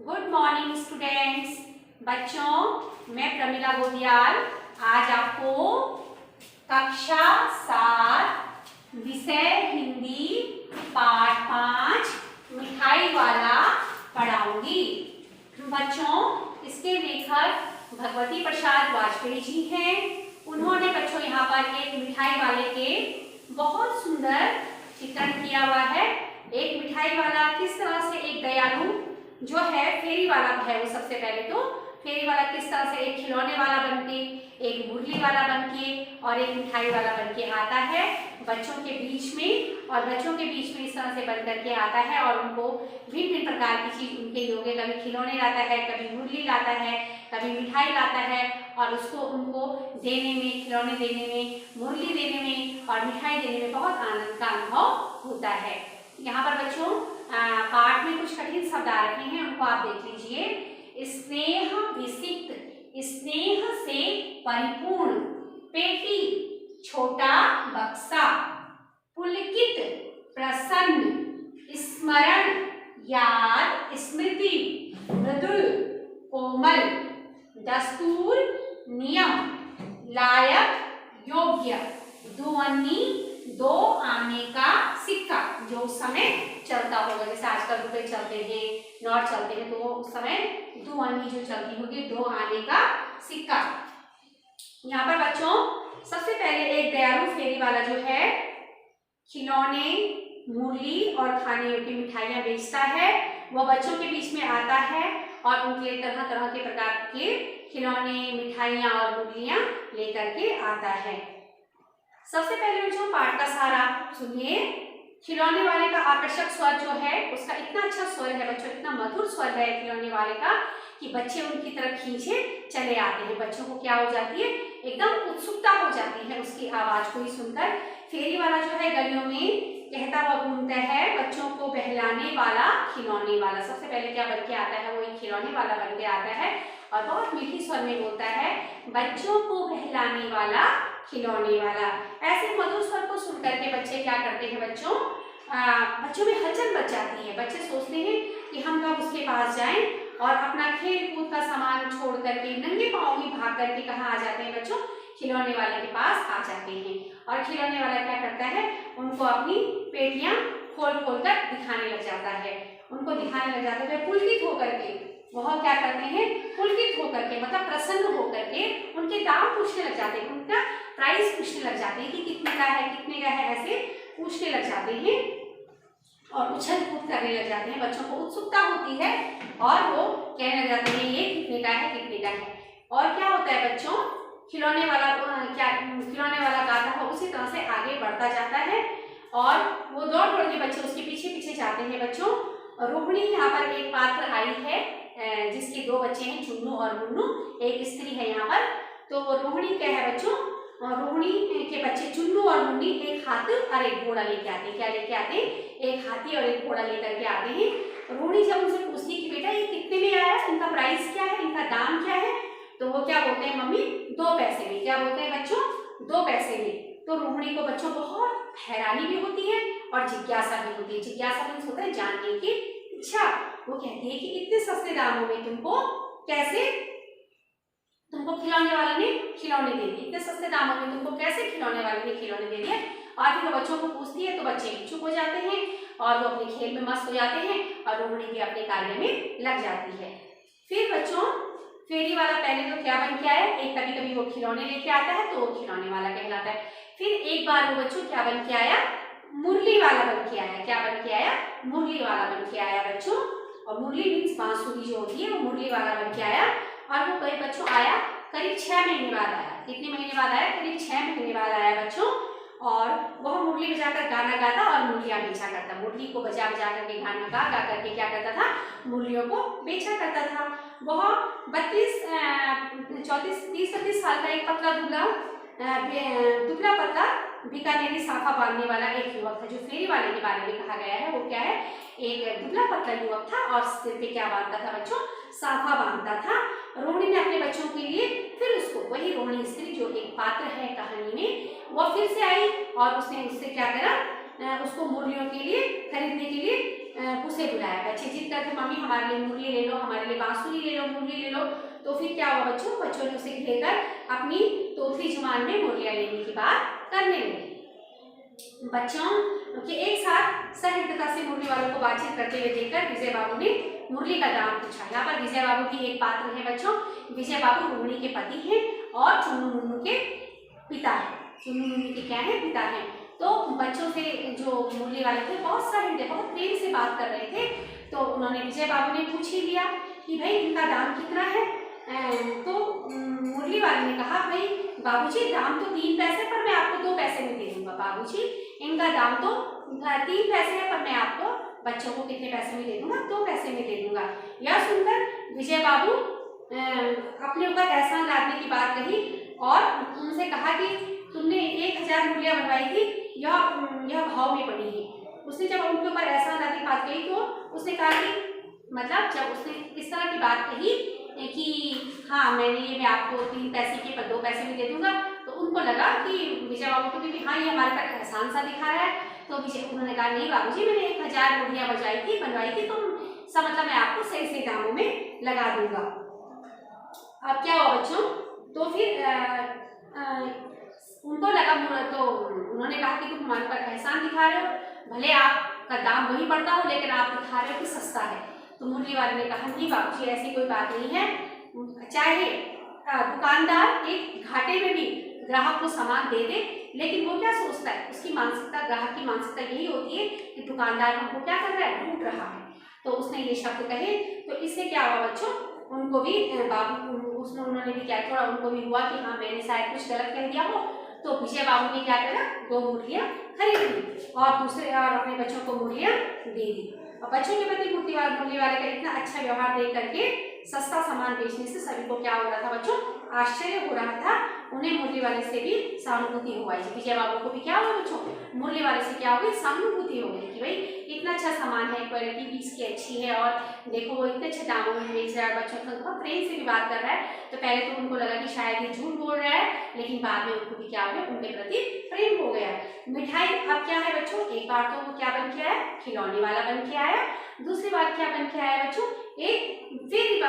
Good morning students. बच्चों, मैं प्रमिला गोदियाल आज आपको कक्षा 7 विषय हिंदी पाठ 5 मिठाई वाला पढ़ाऊंगी। बच्चों, इसके लेखक भगवती प्रसाद वाजपेयी जी हैं। उन्होंने बच्चों यहाँ पर एक मिठाई वाले के बहुत सुंदर चित्रण किया हुआ है। एक मिठाई वाला किस तरह से एक दयालु जो है फेरी वाला है, वो सबसे पहले तो फेरी वाला किस तरह से एक खिलौने वाला बनके, एक मुरली वाला बनके और एक मिठाई वाला बनके आता है बच्चों के बीच में, और बच्चों के बीच में इस तरह से बन करके आता है और उनको भिन्न भिन्न प्रकार की चीज उनके योगे, कभी खिलौने लाता है, कभी मुरली लाता है, कभी मिठाई लाता है और उसको उनको देने में, खिलौने देने में, मुरली देने में और मिठाई देने में बहुत आनंद का अनुभव होता है। यहाँ पर बच्चों पाठ में कुछ कठिन शब्द आ रखे हैं, उनको आप देख लीजिए। स्नेह विसिक्त, स्नेह से परिपूर्ण, पेटी, छोटा बक्सा, पुलकित, प्रसन्न, स्मरण, याद, स्मृति, मृदुल, कोमल, दस्तूर, नियम, लायक, योग्य, दुअन्नी, दो आने का सिक्का, जो उस समय चलता होगा, जैसे आजकल रुपए चलते हैं, नोट चलते हैं, तो उस समय दुअन्नी जो चलती होगी, दो आने का सिक्का। यहाँ पर बच्चों सबसे पहले एक दयालु फेरी वाला जो है खिलौने, मुरली और खाने की मिठाइयाँ बेचता है, वो बच्चों के बीच में आता है और उनके तरह तरह के प्रकार के खिलौने, मिठाइयाँ और मुरलियाँ लेकर के आता है। सबसे पहले बच्चों पाठ का सारा सुनिए। खिलौने वाले का आकर्षक स्वर जो है, उसका इतना अच्छा स्वर है बच्चों, इतना मधुर स्वर है खिलौने वाले का कि बच्चे उनकी तरफ खींचे चले आते हैं। बच्चों को क्या हो जाती है, एकदम उत्सुकता हो जाती है उसकी आवाज को ही सुनकर। फेरी वाला जो है गलियों में कहता हुआ घूमता है, बच्चों को बहलाने वाला खिलौने वाला। सबसे पहले क्या बन के आता है, वो एक खिलौने वाला बन के आता है और बहुत मीठी स्वर में बोलता है, बच्चों को बहलाने वाला खिलौने वाला। ऐसे मधुर स्वर को सुन करके बच्चे क्या करते हैं बच्चों, बच्चों में हलचल मच जाती है। बच्चे सोचते हैं कि हम लोग उसके पास जाएं और अपना खेल कूद का सामान छोड़ करके नंगे पांव ही भाग करके कहाँ आ जाते हैं बच्चों, खिलौने वाले के पास आ जाते हैं। और खिलौने वाला क्या करता है, उनको अपनी पेटियां खोल खोल कर दिखाने लग जाता है, उनको दिखाने लग जाता है पुलकित होकर के। वह क्या करते हैं, पुलकित होकर के मतलब प्रसन्न होकर के उनके दाम पूछने लग जाते हैं, उनका प्राइस पूछने लग जाते हैं कि कितने का है, कितने का है, ऐसे पूछने लग जाते हैं और उछल कूद करने लग जाते हैं। बच्चों को उत्सुकता होती है और वो कहने लग जाते हैं ये कितने का है, कितने का है। और क्या होता है बच्चों, खिलौने वाला गाता है उसी तरह से आगे बढ़ता जाता है और वो दौड़ दौड़ के बच्चे उसके पीछे पीछे जाते हैं। बच्चों रोहिणी यहाँ पर एक पात्र आई है जिसके दो बच्चे हैं, चुन्नू और मुन्नू, एक स्त्री है यहाँ पर। तो रोहिणी क्या है बच्चों, रोहिणी के बच्चे चुन्नू और मुन्नी एक हाथी और एक घोड़ा लेके आते हैं। क्या लेके आते हैं, एक हाथी और एक घोड़ा लेकर के आते हैं। रोहिणी जब उनसे पूछती है कि बेटा ये कितने में आया, इनका प्राइस क्या है, इनका दाम क्या है, तो वो क्या बोलते हैं, मम्मी 2 पैसे में। क्या बोलते हैं बच्चों, 2 पैसे में। तो रोहिणी को बच्चों बहुत हैरानी भी होती है और जिज्ञासा भी होती है। जिज्ञासा मीन्स होता है जानने की इच्छा। वो कहती है कि इतने सस्ते दामों में तुमको कैसे, तुमको खिलौने वाले ने खिलौने दे दिए, इतने सस्ते दामों में तुमको कैसे खिलौने वाले ने खिलौने दे दिए। और फिर वो बच्चों को पूछती है तो बच्चे भी चुप हो जाते हैं और वो अपने खेल में मस्त हो जाते हैं और रोहिणी भी अपने कार्य में लग जाती है। फिर बच्चों फेरी वाला पहले तो क्या बन के आया, एक कभी कभी वो खिलौने लेके आता है तो वो खिलौने वाला कहलाता है। फिर एक बार वो बच्चों क्या बन के आया, मुरली वाला बन के आया। क्या बन के आया, मुरली वाला बन के आया बच्चों। और मुरली मीन्स बांसुरी जो होती है, वो मुरली वाला बन के आया। और वो कई बच्चों आया करीब 6 महीने बाद आया। कितने महीने बाद आया, करीब 6 महीने बाद आया बच्चों। और वह मुरली बजाकर गाना गाता और मुरलियाँ बेचा करता। मुरली को बजा बजा करके गाना गा करके क्या करता था, मुरलियों को बेचा करता था। वह 30-32 साल का एक पतला दुबला पतला बीकानेरी साफा बांधने वाला एक युवक था। जो फेरी वाले के बारे में कहा गया है वो क्या है, एक दुबला पतला युवक था और सिर पे क्या बांधता था बच्चों, साफा बांधता था। रोहिणी ने अपने बच्चों के लिए फिर उसको, वही रोहिणी स्त्री जो एक पात्र है कहानी में, वो फिर से आई और उसने उससे क्या करा, उसको मुरलियों के लिए खरीदने के लिए उसे बुलाया। बच्चे जिद करते मम्मी हमारे लिए मुरली ले लो, हमारे लिए बांसुरी ले लो, मुरली ले लो। तो फिर क्या हुआ बच्चों, बच्चों ने उसे घेरकर अपनी तोतली जुबान में मुरलियां लेने की बात करने लगे। बच्चों के एक साथ सहृदयता से मुरली वालों को बातचीत करते हुए देखकर विजय बाबू ने मुरली का दाम पूछा। यहाँ पर विजय बाबू की एक पात्र है बच्चों। विजय बाबू रोहिणी के पति हैं और चुन्नू मुन्नू के पिता है। चुन्नू मुन्नू के क्या है, पिता है। तो बच्चों से जो मुरली वाले थे बहुत सहृदय, बहुत प्रेम से बात कर रहे थे। तो उन्होंने विजय बाबू ने पूछ ही लिया कि भाई इनका दाम कितना है। तो मुरली वाले ने कहा भाई बाबूजी दाम तो 3 पैसे, पर मैं आपको 2 पैसे में दे दूंगा। बाबूजी इनका दाम तो 3 पैसे है, पर मैं आपको बच्चों को कितने पैसे में दे दूंगा, 2 पैसे में दे दूंगा। यह सुनकर विजय बाबू अपने ऊपर एहसान लादने की बात कही और उनसे कहा कि तुमने 1000 मुरलियां बनवाई थी, यह भाव में पड़ी है। उसने जब उनके ऊपर एहसान लादने की बात कही तो उसने कहा कि मतलब जब उसने इस तरह की बात कही कि हाँ मैं आपको 3 पैसे के पर 2 पैसे में दे दूंगा, तो उनको लगा कि विजय बाबू को भी हाँ ये हमारे पर एहसान सा दिखा रहा है। तो उन्होंने कहा नहीं बाबूजी मैंने 1000 मुरलियां बनवाई थी, तो सब मतलब मैं आपको सही सही दामों में लगा दूंगा। अब क्या हुआ बच्चों, तो फिर उनको लगा, तो उन्होंने कहा कि तुम हमारे पर एहसान दिखा रहे हो, भले आपका दाम वही पड़ता हो लेकिन आप दिखा रहे हो कि सस्ता है। तो मुरली वाले ने कहा नहीं बाबूजी ऐसी कोई बात नहीं है, चाहे दुकानदार एक घाटे में भी ग्राहक को सामान दे दे, लेकिन वो क्या सोचता है, उसकी मानसिकता, ग्राहक की मानसिकता यही होती है कि दुकानदार हमको क्या कर रहा है, लूट रहा है। तो उसने ये शब्द कहे, तो इससे क्या हुआ बच्चों, उनको भी उन्होंने भी क्या थोड़ा उनको भी हुआ कि हाँ मैंने शायद कुछ गलत कह दिया हो। तो विजय बाबू ने क्या करा, 2 मुरलियां खरीद ली और अपने बच्चों को मुरलियां दे दी। और बच्चों के प्रति मुरली वाले का इतना अच्छा व्यवहार देख करके सस्ता सामान बेचने से सभी को क्या हो रहा था बच्चों, आश्चर्य हो रहा था। उन्हें मुरली वाले से भी सहानुभूति हो गई। विजय बाबू को भी क्या हुआ बच्चों, मुरली वाले से क्या हो गई, सहानुभूति हो गई कि भाई इतना अच्छा सामान है, क्वालिटी भी इसकी अच्छी है और देखो वो इतने अच्छे दामों में बेच रहा है, बच्चों से बहुत प्रेम से भी बात कर रहा है। तो पहले तो उनको लगा कि शायद ये झूठ बोल रहा है, लेकिन बाद में उनको भी क्या हो गया, उनके प्रति प्रेम हो गया। मिठाई अब क्या है बच्चों, एक बार तो वो क्या बन के आया, खिलौने वाला बन के आया। दूसरी बार क्या बन के आया बच्चों, एक फेरी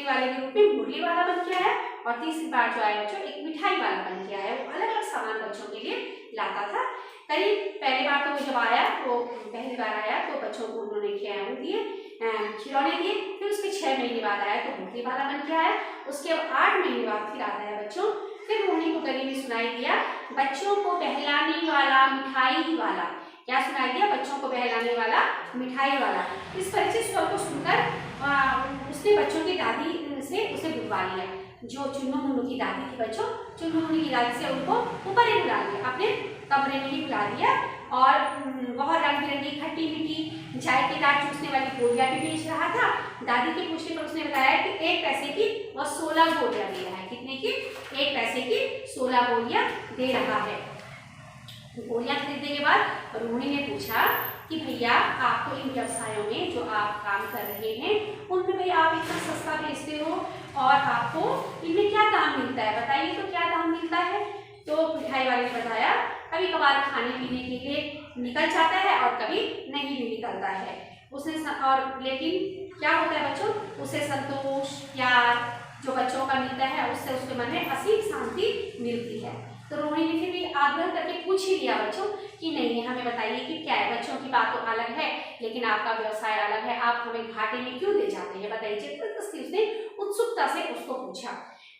वाले के रूप में मुरली वाला बन के आया। और तीसरी बार जो आया बच्चों, एक मिठाई वाला बन के आया। वो अलग अलग सामान बच्चों के लिए लाता था। करीब पहली बार तो वो जब आया, तो पहली बार आया तो बच्चों को उन्होंने दिए खिलौने दिए। फिर उसके 6 महीने बाद आया तो मुरली वाला बन के आया। उसके 8 महीने बाद फिर आता है बच्चों, फिर रोहिणी को गली में सुनाई दिया, बच्चों को बहलाने वाला मिठाई वाला। क्या सुनाई दिया, बच्चों को बहलाने वाला मिठाई वाला। इस परिचित स्वर को सुनकर उसने बच्चों की दादी से उसे बुलवा लिया। जो चुन्नू मुन्नू की दादी थी बच्चों, चुन्नू मुन्नू की दादी से उनको ऊपर ही बुला लिया, अपने कमरे में ही बुला दिया। और बहुत रंग बिरंगी खट्टी मीठी जायकेदार चूसने वाली गोलियां भी बेच रहा था। दादी के पूछने पर उसने बताया कि 1 पैसे की वह 16 गोलियां दे रहा है। कितने की, 1 पैसे की 16 गोलियां दे रहा है। गोलियां खरीदने के बाद रोहिणी ने पूछा कि भैया आपको इन व्यवसायों में जो आप काम कर रहे हैं उनमें भाई आप इतना सस्ता बेचते हो और आपको इनमें क्या दाम मिलता है, बताइए तो क्या दाम मिलता है। तो मिठाई वाले ने बताया कभी कभार खाने पीने के लिए निकल जाता है और कभी नहीं भी निकलता है। उसने और लेकिन क्या होता है बच्चों, उसे संतोष प्यार जो बच्चों का मिलता है उससे उसके मन में असीम शांति मिलती है। तो रोहिणी ने फिर भी आग्रह करके पूछ ही लिया बच्चों कि नहीं हमें बताइए कि क्या है। बच्चों की बात तो अलग है लेकिन आपका व्यवसाय अलग है, आप हमें घाटे में क्यों ले जाते हैं, बताइए। जबरदस्ती उसने उत्सुकता से उसको पूछा।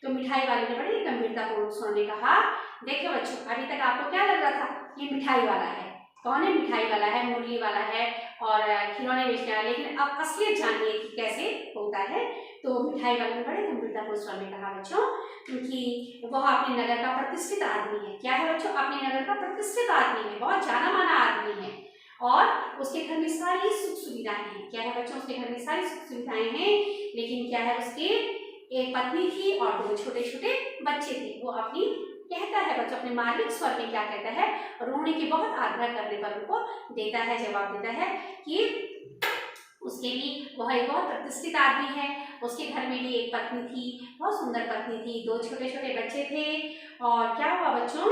तो मिठाई वाले ने बड़ी गंभीरतापूर्वक स्वर में कहा, देखिए बच्चों अभी तक आपको क्या लग रहा था, ये मिठाई वाला है। कौन है मिठाई वाला है, मुरली वाला है और खिलौने बेचने वाला, लेकिन अब असलियत जानिए कि कैसे होता है। तो मिठाई वाले ने बड़े गंभीरतापूर्वक स्वर में कहा बच्चों कि वह अपने नगर का प्रतिष्ठित आदमी है। क्या है बच्चों, अपने नगर का प्रतिष्ठित आदमी है, बहुत जाना माना आदमी है और उसके घर में सारी सुख सुविधाएं हैं। क्या है बच्चों, उसके घर में सारी सुख सुविधाएं हैं, लेकिन क्या है उसके एक पत्नी थी और 2 छोटे छोटे बच्चे थे। वो अपनी कहता है बच्चों अपने मार्मिक स्वर में क्या कहता है, रोहिणी के बहुत आग्रह करने पर उनको देता है, जवाब देता है कि उसके भी वह एक बहुत प्रतिष्ठित आदमी है, उसके घर में भी एक पत्नी थी, बहुत सुंदर पत्नी थी, 2 छोटे छोटे बच्चे थे। और क्या हुआ बच्चों,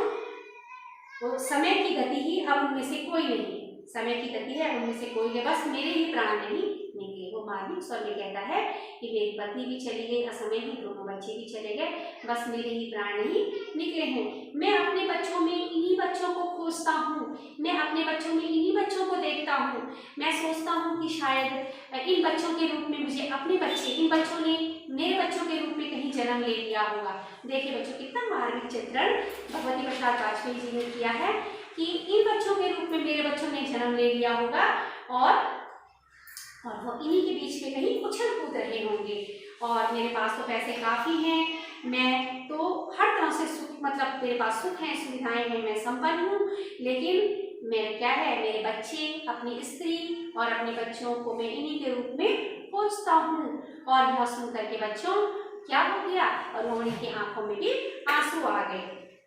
वो समय की गति ही अब उनमें से कोई नहीं, समय की गति है, उनमें से कोई है, बस मेरे ही प्राण नहीं निकले। वो मार्मिक स्वर में कहता है कि मेरी पत्नी भी चली गई, असमय ही दोनों बच्चे भी चले गए, बस मेरे ही प्राण नहीं निकले हैं। मैं अपने बच्चों में इन्हीं बच्चों को खोजता हूँ, मैं अपने बच्चों में इन्हीं बच्चों को देखता हूँ। मैं सोचता हूँ कि शायद इन बच्चों के रूप में मुझे अपने बच्चे, इन बच्चों ने मेरे बच्चों के रूप में कहीं जन्म ले लिया होगा। देखिए बच्चों, कितना मार्मिक चित्रण भगवती प्रसाद वाजपेयी जी ने किया है कि इन बच्चों के रूप में मेरे बच्चों ने जन्म ले लिया होगा और वो इन्हीं के बीच में कहीं उछल कूद रहे होंगे। और मेरे पास तो पैसे काफ़ी हैं, मैं तो हर तरह से सुख, मतलब मेरे पास सुख है, सुविधाएं हैं, मैं संपन्न हूँ, लेकिन मैं क्या है, मेरे बच्चे, अपनी स्त्री और अपने बच्चों को मैं इन्हीं के रूप में खोजता हूँ। और यह सुन करके बच्चों क्या हो गया, और रोहिणी की आंखों में भी आंसू आ गए।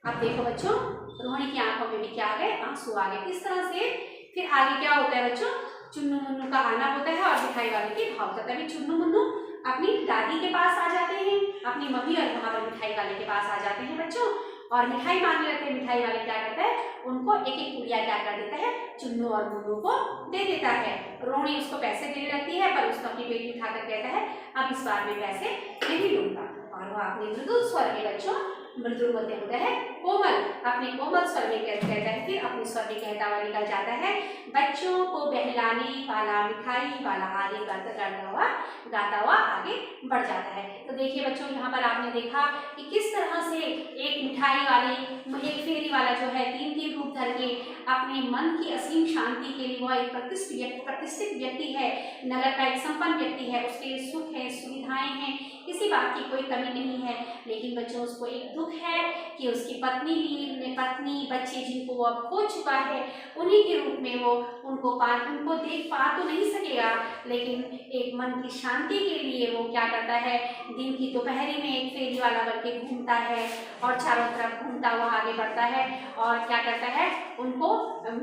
अब देखो बच्चों, रोहिणी की आंखों में भी क्या आ गए, आंसू आ गए। इस तरह से फिर आगे क्या होता है बच्चों, चुन्नू मुन्नू का आना होता है और मिठाई वाले के भाव होता है। तभी चुन्नू मुन्नू अपनी दादी के पास आ जाते हैं, अपनी मम्मी, और वहाँ पर मिठाई वाले के पास आ जाते हैं बच्चों, और मिठाई मांगने लगते हैं। मिठाई वाले क्या करता है, उनको एक एक पुड़िया क्या कर देता है, चुन्नू और मुन्नू को दे देता है। रोहिणी उसको पैसे देने लगती है, पर उसको अपनी बेटी उठाकर कहता है अब इस बार मैं पैसे नहीं लूंगा। और वह अपने मृदुल स्वर में बच्चों, मृदुल बोलते होता है कोमल, अपने कोमल स्वर में कहता है, फिर अपने स्वर में कहता हुआ निकल जाता है, बच्चों को बहलाने वाला, मिठाई वाला, आगे गाता हुआ आगे बढ़ जाता है। तो देखिए बच्चों, यहाँ पर आपने देखा कि किस तरह से एक मिठाई वाले, एक फेरी वाला जो है, तीन तीन रूप धर के अपने मन की असीम शांति के लिए, वह एक प्रतिष्ठित व्यक्ति है, नगर का एक संपन्न व्यक्ति है, उसके सुख है, सुविधाएं हैं, किसी बात की कोई कमी नहीं है, लेकिन बच्चों उसको एक दुख है कि उसकी पत्नी बच्चे जिनको वो अब खो चुका है, उन्हीं के रूप में वो उनको देख पा तो नहीं सकेगा, लेकिन एक मन की शांति के लिए वो क्या करता है, दिन की दोपहरी में एक फेरी वाला बनके घूमता है और चारों तरफ घूमता हुआ आगे बढ़ता है, और क्या करता है, उनको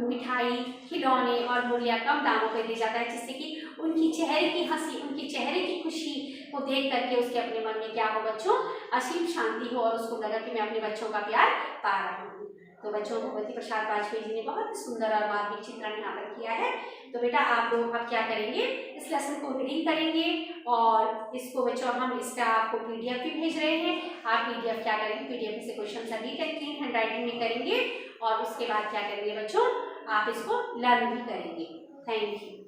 मिठाई, खिलौने और गुड़िया कम दामों पर दे जाता है, जिससे कि उनकी चेहरे की हंसी, उनकी चेहरे की खुशी को देख करके उसके अपने मन में क्या हो बच्चों, असीम शांति हो, और उसको लगा कि मैं अपने बच्चों का प्यार पा रहा हूँ। तो बच्चों, भगवती प्रसाद वाजपेयी जी ने बहुत ही सुंदर और मार्मिक चित्रण यहाँ पर किया है। तो बेटा आप लोग अब क्या करेंगे, इस लेसन को रीडिंग करेंगे, और इसको बच्चों हम इसका आपको PDF भी भेज रहे हैं। आप PDF क्या करेंगे, PDF से क्वेश्चन सभी क्लीन हैंड राइटिंग में करेंगे, और उसके बाद क्या करेंगे बच्चों, आप इसको लर्न भी करेंगे। Thank you.